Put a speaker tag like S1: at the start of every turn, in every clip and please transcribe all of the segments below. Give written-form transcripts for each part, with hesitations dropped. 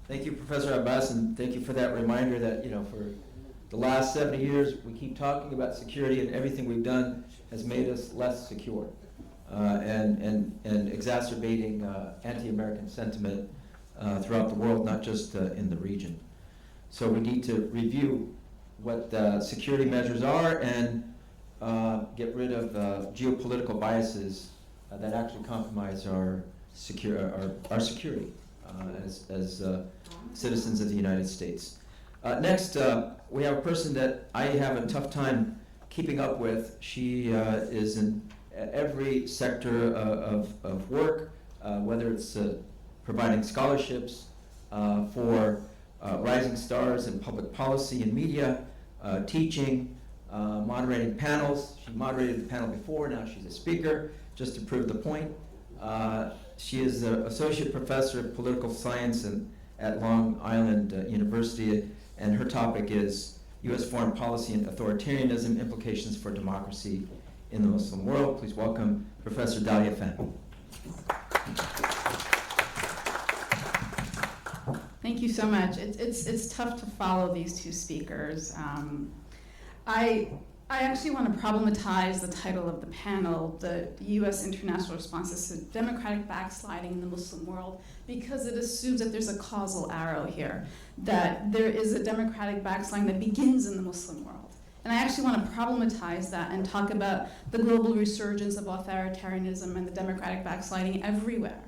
S1: Thank you, Professor Abbas, and thank you for that reminder that, for the last 70 years, we keep talking about security, and everything we've done has made us less secure and exacerbating anti-American sentiment throughout the world, not just in the region. So we need to review what security measures are and get rid of geopolitical biases that actually compromise our security as citizens of the United States. Next, we have a person that I have a tough time keeping up with. She is in every sector of work, whether it's providing scholarships for rising stars in public policy and media, teaching, moderating panels. She moderated the panel before, now she's a speaker, just to prove the point. She is an associate professor of political science at Long Island University, and her topic is U.S. foreign policy and authoritarianism, implications for democracy in the Muslim world. Please welcome Professor Dalia Fahmy.
S2: Thank you so much. It's tough to follow these two speakers. I actually want to problematize the title of the panel, the U.S. international responses to democratic backsliding in the Muslim world, because it assumes that there's a causal arrow here, that there is a democratic backsliding that begins in the Muslim world. And I actually want to problematize that and talk about the global resurgence of authoritarianism and the democratic backsliding everywhere,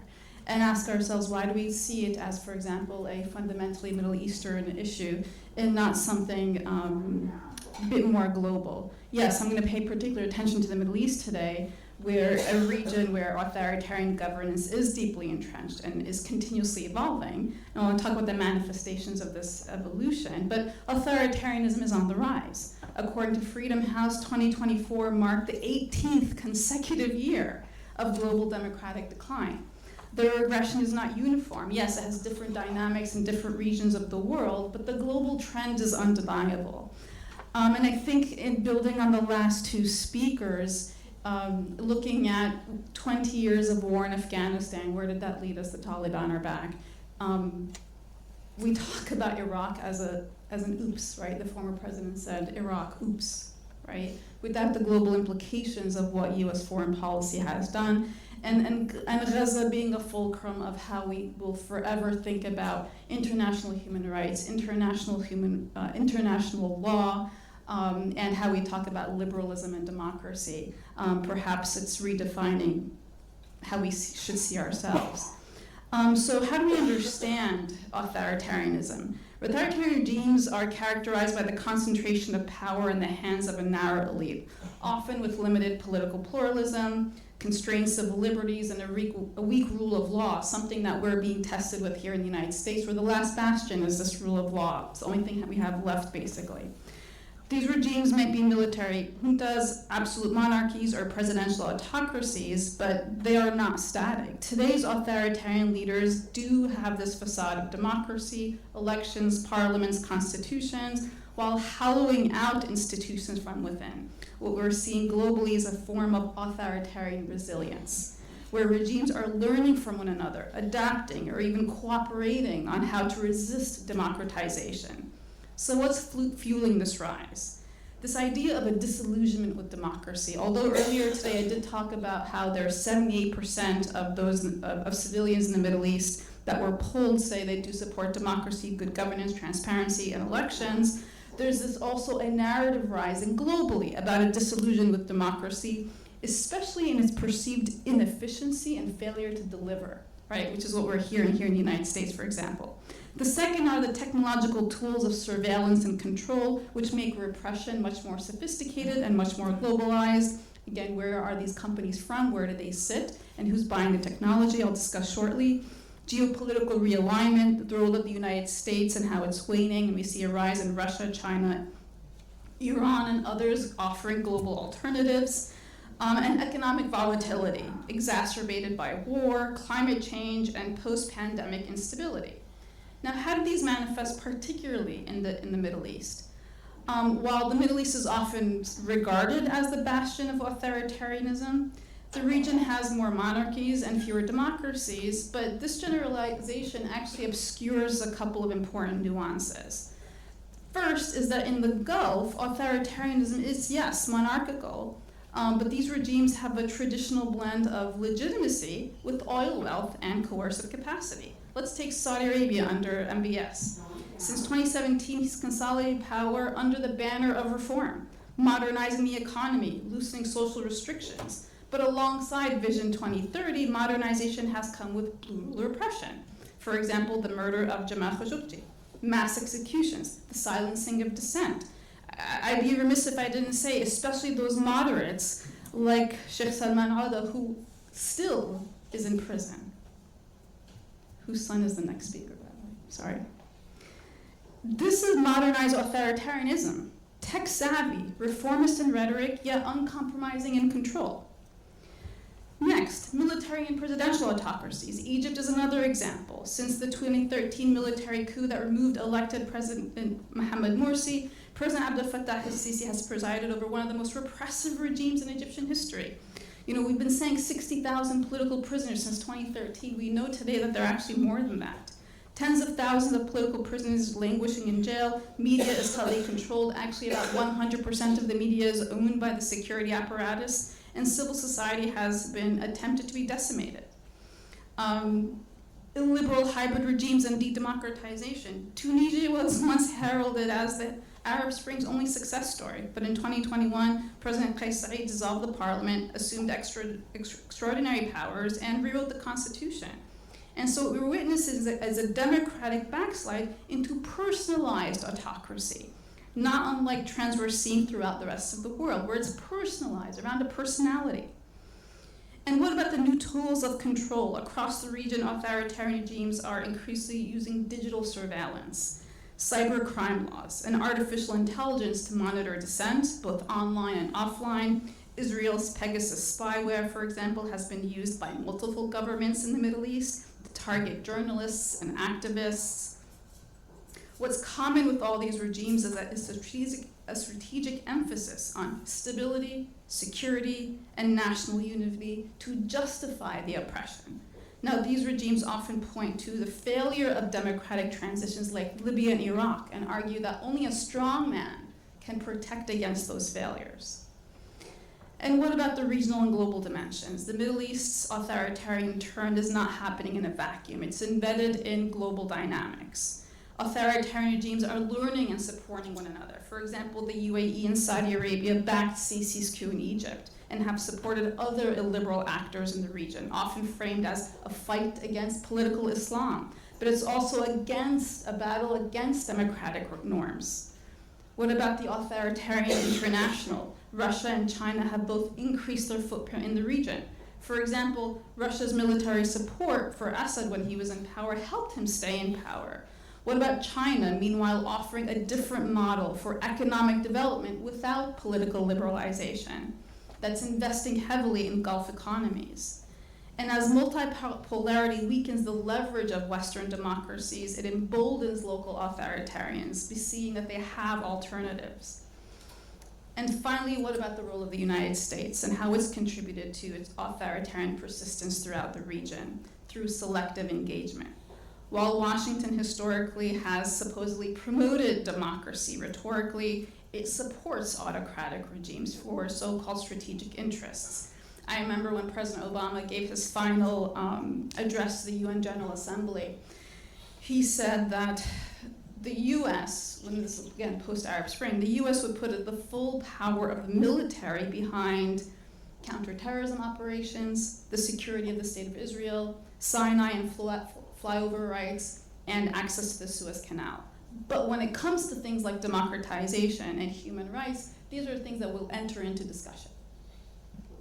S2: and ask ourselves, why do we see it as, for example, a fundamentally Middle Eastern issue and not something a bit more global? Yes, I'm going to pay particular attention to the Middle East today, where a region where authoritarian governance is deeply entrenched and is continuously evolving. And I want to talk about the manifestations of this evolution, but authoritarianism is on the rise. According to Freedom House, 2024 marked the 18th consecutive year of global democratic decline. The regression is not uniform. Yes, it has different dynamics in different regions of the world, but the global trend is undeniable. And I think in building on the last two speakers, looking at 20 years of war in Afghanistan, where did that lead us? The Taliban are back. We talk about Iraq as an oops, right? The former president said, Iraq, oops, right? Without the global implications of what U.S. foreign policy has done, and Gaza being a fulcrum of how we will forever think about international human rights, international law, and how we talk about liberalism and democracy. Perhaps it's redefining how we should see ourselves. So how do we understand authoritarianism? Authoritarian regimes are characterized by the concentration of power in the hands of a narrow elite, often with limited political pluralism, constraints of liberties, and a weak rule of law, something that we're being tested with here in the United States, where the last bastion is this rule of law. It's the only thing that we have left, basically. These regimes might be military juntas, absolute monarchies, or presidential autocracies, but they are not static. Today's authoritarian leaders do have this facade of democracy, elections, parliaments, constitutions, while hollowing out institutions from within. What we're seeing globally is a form of authoritarian resilience, where regimes are learning from one another, adapting, or even cooperating on how to resist democratization. So what's fueling this rise? This idea of a disillusionment with democracy. Although earlier today I did talk about how there's 78% of those of civilians in the Middle East that were polled say they do support democracy, good governance, transparency, and elections. There's this also a narrative rising globally about a disillusion with democracy, especially in its perceived inefficiency and failure to deliver, right? Which is what we're hearing here in the United States, for example. The second are the technological tools of surveillance and control, which make repression much more sophisticated and much more globalized. Again, where are these companies from? Where do they sit? And who's buying the technology? I'll discuss shortly. Geopolitical realignment, the role of the United States and how it's waning, and we see a rise in Russia, China, Iran, and others offering global alternatives. And economic volatility, exacerbated by war, climate change, and post-pandemic instability. Now, how do these manifest particularly in the Middle East? While the Middle East is often regarded as the bastion of authoritarianism, The region has more monarchies and fewer democracies, but this generalization actually obscures a couple of important nuances. First is that in the Gulf, authoritarianism is, yes, monarchical, but these regimes have a traditional blend of legitimacy with oil wealth and coercive capacity. Let's take Saudi Arabia under MBS. Since 2017, he's consolidated power under the banner of reform, modernizing the economy, loosening social restrictions. But alongside Vision 2030, modernization has come with brutal repression. For example, the murder of Jamal Khashoggi, mass executions, the silencing of dissent. I'd be remiss if I didn't say, especially those moderates like Sheikh Salman Auda, who still is in prison. Whose son is the next speaker, by the way? Sorry. This is modernized authoritarianism, tech-savvy, reformist in rhetoric, yet uncompromising in control. Next, military and presidential autocracies. Egypt is another example. Since the 2013 military coup that removed elected President Mohamed Morsi, President Abdel Fattah el-Sisi has presided over one of the most repressive regimes in Egyptian history. You know, we've been saying 60,000 political prisoners since 2013. We know today that there are actually more than that. Tens of thousands of political prisoners languishing in jail. Media is tightly controlled. Actually, about 100% of the media is owned by the security apparatus, and civil society has been attempted to be decimated. Illiberal hybrid regimes and de-democratization. Tunisia was once heralded as the Arab Spring's only success story, but in 2021, President Kais Saied dissolved the parliament, assumed extraordinary powers, and rewrote the constitution. And so what we're witnessing is a democratic backslide into personalized autocracy, not unlike trends we're seeing throughout the rest of the world, where it's personalized around a personality. And what about the new tools of control? Across the region, authoritarian regimes are increasingly using digital surveillance, cybercrime laws, and artificial intelligence to monitor dissent, both online and offline. Israel's Pegasus spyware, for example, has been used by multiple governments in the Middle East to target journalists and activists. What's common with all these regimes is that it's a strategic emphasis on stability, security, and national unity to justify the oppression. Now, these regimes often point to the failure of democratic transitions like Libya and Iraq and argue that only a strong man can protect against those failures. And what about the regional and global dimensions? The Middle East's authoritarian turn is not happening in a vacuum. It's embedded in global dynamics. Authoritarian regimes are learning and supporting one another. For example, the UAE and Saudi Arabia backed Sisi's coup in Egypt and have supported other illiberal actors in the region, often framed as a fight against political Islam. But it's also a battle against democratic norms. What about the authoritarian international? Russia and China have both increased their footprint in the region. For example, Russia's military support for Assad when he was in power helped him stay in power. What about China, meanwhile, offering a different model for economic development without political liberalization, that's investing heavily in Gulf economies? And as multipolarity weakens the leverage of Western democracies, it emboldens local authoritarians, seeing that they have alternatives. And finally, what about the role of the United States and how it's contributed to its authoritarian persistence throughout the region through selective engagement? While Washington historically has supposedly promoted democracy rhetorically, it supports autocratic regimes for so-called strategic interests. I remember when President Obama gave his final address to the UN General Assembly, he said that the US, when this was again post-Arab Spring, the US would put the full power of the military behind counterterrorism operations, the security of the State of Israel, Sinai and flyover rights, and access to the Suez Canal. But when it comes to things like democratization and human rights, these are things that will enter into discussion.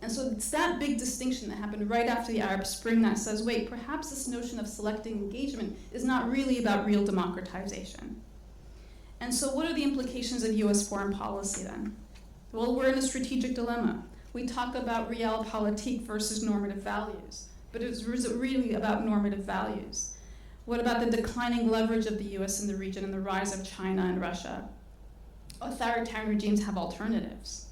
S2: And so it's that big distinction that happened right after the Arab Spring that says, wait, perhaps this notion of selective engagement is not really about real democratization. And so what are the implications of US foreign policy then? Well, we're in a strategic dilemma. We talk about Realpolitik versus normative values, but is it really about normative values? What about the declining leverage of the US in the region and the rise of China and Russia? Authoritarian regimes have alternatives.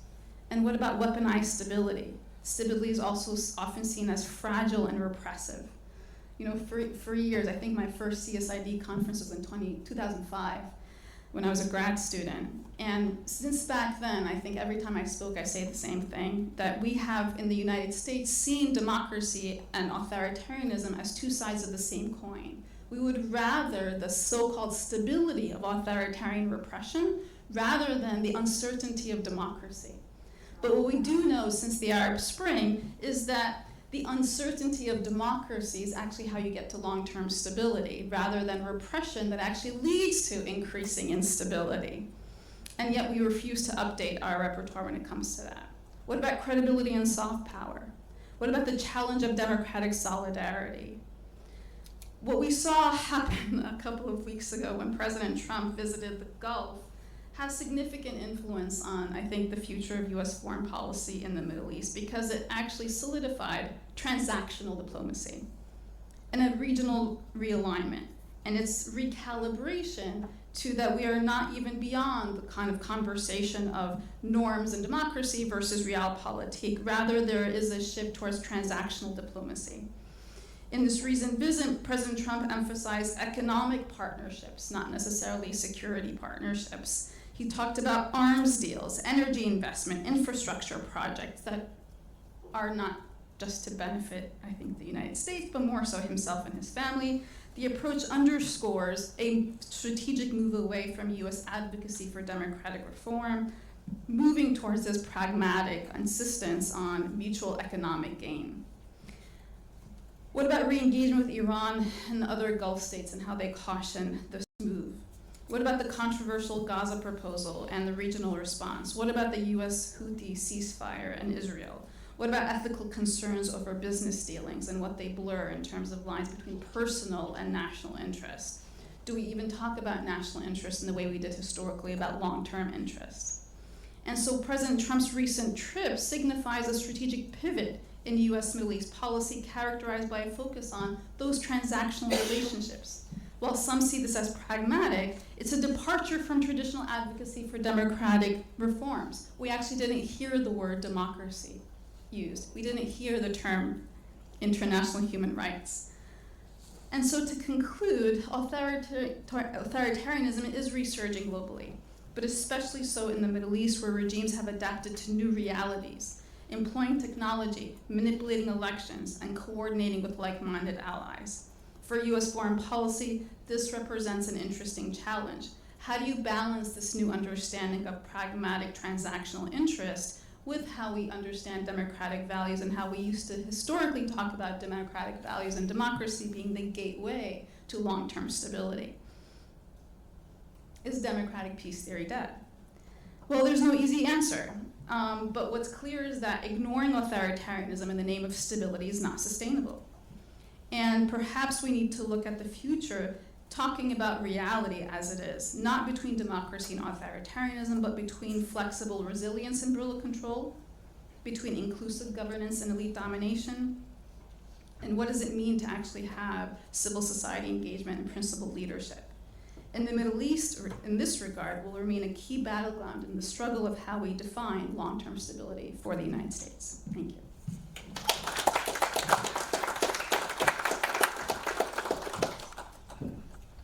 S2: And what about weaponized stability? Stability is also often seen as fragile and repressive. For years, I think my first CSID conference was in 2005, when I was a grad student. And since back then, I think every time I spoke, I say the same thing, that we have in the United States seen democracy and authoritarianism as two sides of the same coin. We would rather the so-called stability of authoritarian repression rather than the uncertainty of democracy. But what we do know since the Arab Spring is that the uncertainty of democracy is actually how you get to long-term stability, rather than repression that actually leads to increasing instability. And yet we refuse to update our repertoire when it comes to that. What about credibility and soft power? What about the challenge of democratic solidarity? What we saw happen a couple of weeks ago when President Trump visited the Gulf has significant influence on, I think, the future of US foreign policy in the Middle East, because it actually solidified transactional diplomacy and a regional realignment and its recalibration to that we are not even beyond the kind of conversation of norms and democracy versus realpolitik. Rather, there is a shift towards transactional diplomacy. In this recent visit, President Trump emphasized economic partnerships, not necessarily security partnerships. He talked about arms deals, energy investment, infrastructure projects that are not just to benefit, I think, the United States, but more so himself and his family. The approach underscores a strategic move away from US advocacy for democratic reform, moving towards this pragmatic insistence on mutual economic gain. What about re-engagement with Iran and other Gulf states and how they caution this move? What about the controversial Gaza proposal and the regional response? What about the US Houthi ceasefire and Israel? What about ethical concerns over business dealings and what they blur in terms of lines between personal and national interest? Do we even talk about national interest in the way we did historically about long-term interest? And so President Trump's recent trip signifies a strategic pivot in US Middle East policy characterized by a focus on those transactional relationships. While some see this as pragmatic, it's a departure from traditional advocacy for democratic reforms. We actually didn't hear the word democracy used. We didn't hear the term international human rights. And so to conclude, authoritarianism is resurging globally, but especially so in the Middle East, where regimes have adapted to new realities, employing technology, manipulating elections, and coordinating with like-minded allies. For US foreign policy, this represents an interesting challenge. How do you balance this new understanding of pragmatic transactional interest with how we understand democratic values and how we used to historically talk about democratic values and democracy being the gateway to long-term stability? Is democratic peace theory dead? Well, there's no easy answer. But what's clear is that ignoring authoritarianism in the name of stability is not sustainable. And perhaps we need to look at the future talking about reality as it is, not between democracy and authoritarianism, but between flexible resilience and brutal control, between inclusive governance and elite domination, and what does it mean to actually have civil society engagement and principled leadership. In the Middle East, in this regard, will remain a key battleground in the struggle of how we define long-term stability for the United States. Thank you.